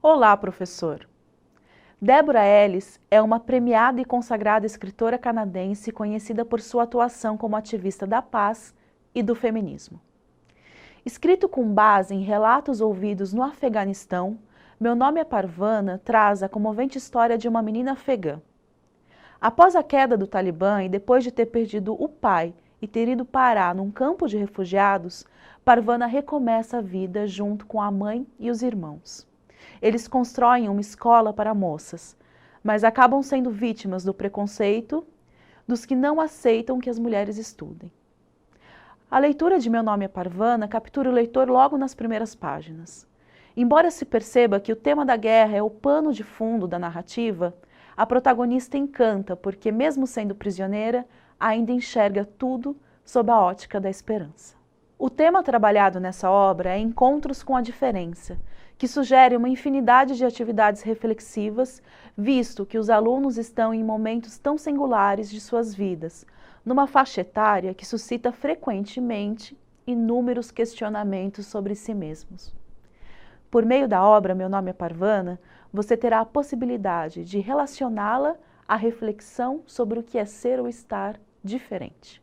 Olá, professor! Deborah Ellis é uma premiada e consagrada escritora canadense conhecida por sua atuação como ativista da paz e do feminismo. Escrito com base em relatos ouvidos no Afeganistão, Meu Nome é Parvana traz a comovente história de uma menina afegã. Após a queda do Talibã e depois de ter perdido o pai e ter ido parar num campo de refugiados, Parvana recomeça a vida junto com a mãe e os irmãos. Eles constroem uma escola para moças, mas acabam sendo vítimas do preconceito dos que não aceitam que as mulheres estudem. A leitura de Meu Nome é Parvana captura o leitor logo nas primeiras páginas. Embora se perceba que o tema da guerra é o pano de fundo da narrativa, a protagonista encanta porque, mesmo sendo prisioneira, ainda enxerga tudo sob a ótica da esperança. O tema trabalhado nessa obra é Encontros com a Diferença, que sugere uma infinidade de atividades reflexivas, visto que os alunos estão em momentos tão singulares de suas vidas, numa faixa etária que suscita frequentemente inúmeros questionamentos sobre si mesmos. Por meio da obra Meu Nome é Parvana, você terá a possibilidade de relacioná-la à reflexão sobre o que é ser ou estar diferente.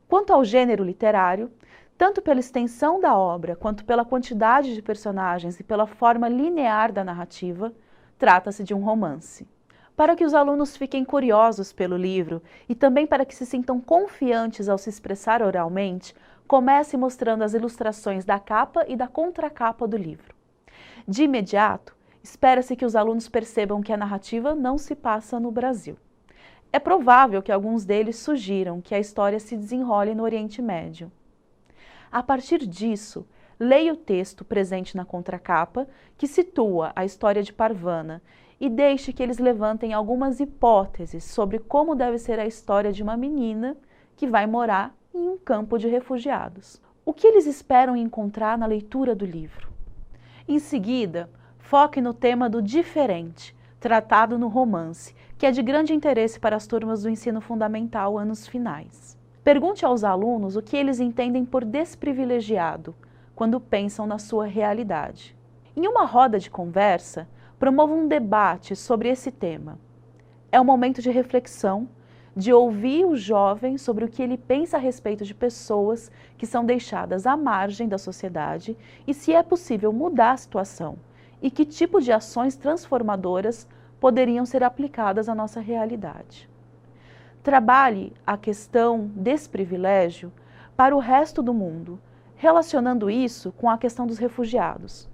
Quanto ao gênero literário, tanto pela extensão da obra, quanto pela quantidade de personagens e pela forma linear da narrativa, trata-se de um romance. Para que os alunos fiquem curiosos pelo livro e também para que se sintam confiantes ao se expressar oralmente, comece mostrando as ilustrações da capa e da contracapa do livro. De imediato, espera-se que os alunos percebam que a narrativa não se passa no Brasil. É provável que alguns deles sugiram que a história se desenrole no Oriente Médio. A partir disso, leia o texto presente na contracapa, que situa a história de Parvana, e deixe que eles levantem algumas hipóteses sobre como deve ser a história de uma menina que vai morar em um campo de refugiados. O que eles esperam encontrar na leitura do livro? Em seguida, foque no tema do diferente, tratado no romance, que é de grande interesse para as turmas do ensino fundamental anos finais. Pergunte aos alunos o que eles entendem por desprivilegiado, quando pensam na sua realidade. Em uma roda de conversa, promova um debate sobre esse tema. É um momento de reflexão, de ouvir o jovem sobre o que ele pensa a respeito de pessoas que são deixadas à margem da sociedade e se é possível mudar a situação e que tipo de ações transformadoras poderiam ser aplicadas à nossa realidade. Trabalhe a questão desprivilégio para o resto do mundo, relacionando isso com a questão dos refugiados.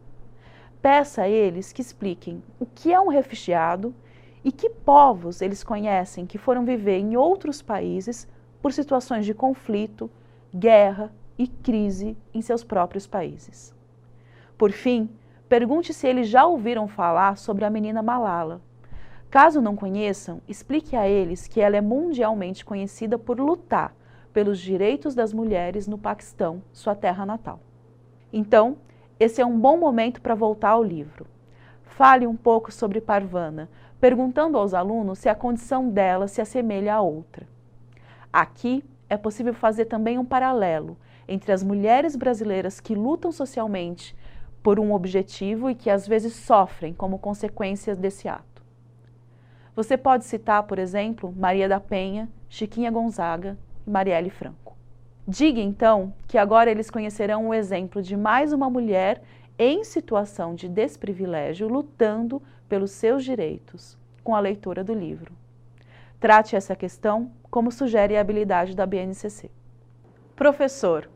Peça a eles que expliquem o que é um refugiado e que povos eles conhecem que foram viver em outros países por situações de conflito, guerra e crise em seus próprios países. Por fim, pergunte se eles já ouviram falar sobre a menina Malala. Caso não conheçam, explique a eles que ela é mundialmente conhecida por lutar pelos direitos das mulheres no Paquistão, sua terra natal. Então, esse é um bom momento para voltar ao livro. Fale um pouco sobre Parvana, perguntando aos alunos se a condição dela se assemelha a outra. Aqui é possível fazer também um paralelo entre as mulheres brasileiras que lutam socialmente por um objetivo e que às vezes sofrem como consequência desse ato. Você pode citar, por exemplo, Maria da Penha, Chiquinha Gonzaga e Marielle Franco. Diga então que agora eles conhecerão o exemplo de mais uma mulher em situação de desprivilégio lutando pelos seus direitos com a leitura do livro. Trate essa questão como sugere a habilidade da BNCC. Professor,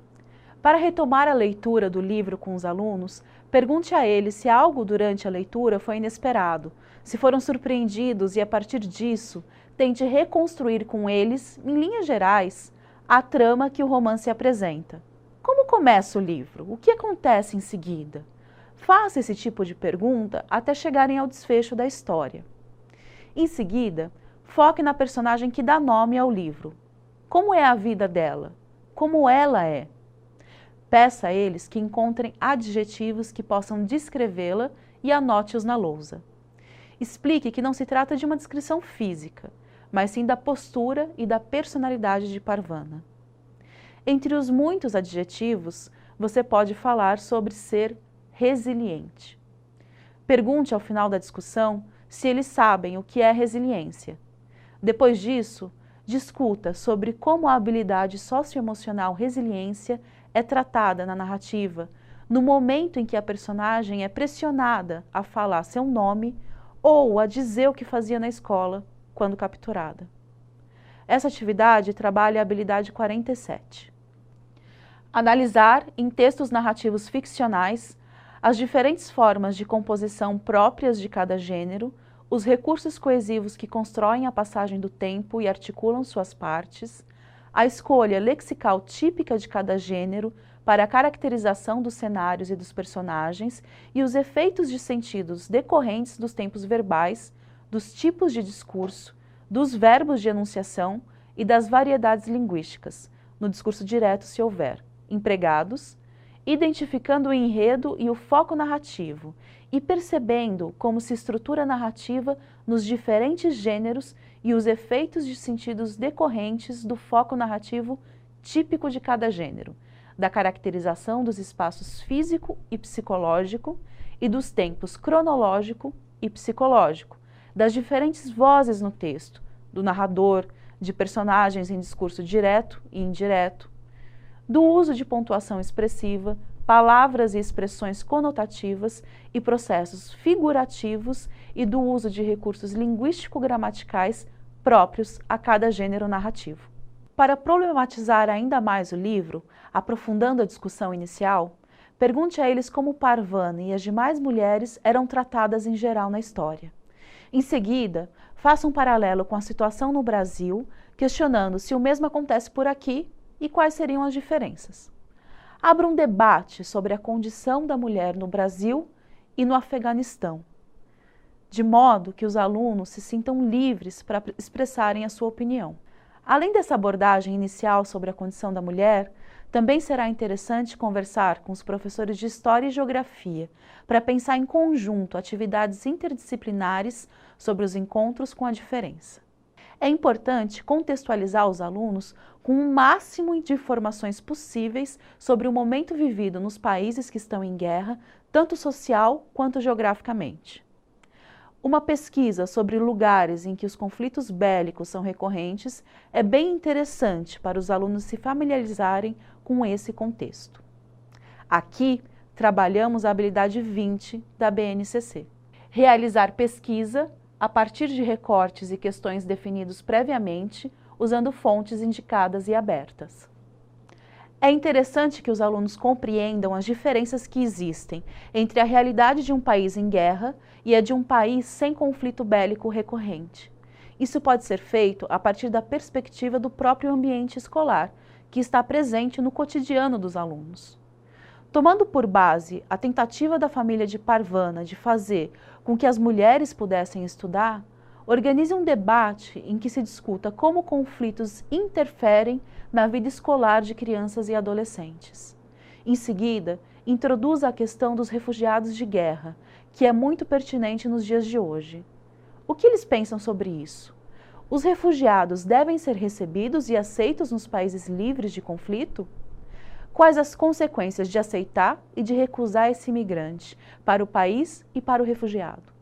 para retomar a leitura do livro com os alunos, pergunte a eles se algo durante a leitura foi inesperado, se foram surpreendidos e, a partir disso, tente reconstruir com eles, em linhas gerais, a trama que o romance apresenta. Como começa o livro? O que acontece em seguida? Faça esse tipo de pergunta até chegarem ao desfecho da história. Em seguida, foque na personagem que dá nome ao livro. Como é a vida dela? Como ela é? Peça a eles que encontrem adjetivos que possam descrevê-la e anote-os na lousa. Explique que não se trata de uma descrição física, mas sim da postura e da personalidade de Parvana. Entre os muitos adjetivos, você pode falar sobre ser resiliente. Pergunte ao final da discussão se eles sabem o que é resiliência. Depois disso, discuta sobre como a habilidade socioemocional resiliência é tratada na narrativa no momento em que a personagem é pressionada a falar seu nome ou a dizer o que fazia na escola quando capturada. Essa atividade trabalha a habilidade 47. Analisar em textos narrativos ficcionais as diferentes formas de composição próprias de cada gênero, os recursos coesivos que constroem a passagem do tempo e articulam suas partes, a escolha lexical típica de cada gênero para a caracterização dos cenários e dos personagens e os efeitos de sentidos decorrentes dos tempos verbais, dos tipos de discurso, dos verbos de enunciação e das variedades linguísticas, no discurso direto se houver, empregados, identificando o enredo e o foco narrativo e percebendo como se estrutura a narrativa nos diferentes gêneros e os efeitos de sentidos decorrentes do foco narrativo típico de cada gênero, da caracterização dos espaços físico e psicológico e dos tempos cronológico e psicológico, das diferentes vozes no texto, do narrador, de personagens em discurso direto e indireto, do uso de pontuação expressiva, palavras e expressões conotativas e processos figurativos e do uso de recursos linguístico-gramaticais próprios a cada gênero narrativo. Para problematizar ainda mais o livro, aprofundando a discussão inicial, pergunte a eles como Parvana e as demais mulheres eram tratadas em geral na história. Em seguida, faça um paralelo com a situação no Brasil, questionando se o mesmo acontece por aqui e quais seriam as diferenças. Abra um debate sobre a condição da mulher no Brasil e no Afeganistão, de modo que os alunos se sintam livres para expressarem a sua opinião. Além dessa abordagem inicial sobre a condição da mulher, também será interessante conversar com os professores de História e Geografia para pensar em conjunto atividades interdisciplinares sobre os encontros com a diferença. É importante contextualizar os alunos com o máximo de informações possíveis sobre o momento vivido nos países que estão em guerra, tanto social quanto geograficamente. Uma pesquisa sobre lugares em que os conflitos bélicos são recorrentes é bem interessante para os alunos se familiarizarem com esse contexto. Aqui, trabalhamos a habilidade 20 da BNCC. Realizar pesquisa a partir de recortes e questões definidos previamente, usando fontes indicadas e abertas. É interessante que os alunos compreendam as diferenças que existem entre a realidade de um país em guerra e a de um país sem conflito bélico recorrente. Isso pode ser feito a partir da perspectiva do próprio ambiente escolar, que está presente no cotidiano dos alunos. Tomando por base a tentativa da família de Parvana de fazer com que as mulheres pudessem estudar, organize um debate em que se discuta como conflitos interferem na vida escolar de crianças e adolescentes. Em seguida, introduza a questão dos refugiados de guerra, que é muito pertinente nos dias de hoje. O que eles pensam sobre isso? Os refugiados devem ser recebidos e aceitos nos países livres de conflito? Quais as consequências de aceitar e de recusar esse imigrante para o país e para o refugiado?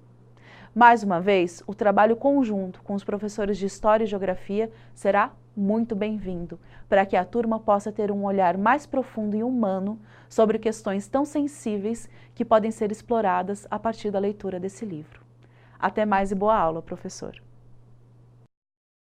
Mais uma vez, o trabalho conjunto com os professores de História e Geografia será muito bem-vindo, para que a turma possa ter um olhar mais profundo e humano sobre questões tão sensíveis que podem ser exploradas a partir da leitura desse livro. Até mais e boa aula, professor!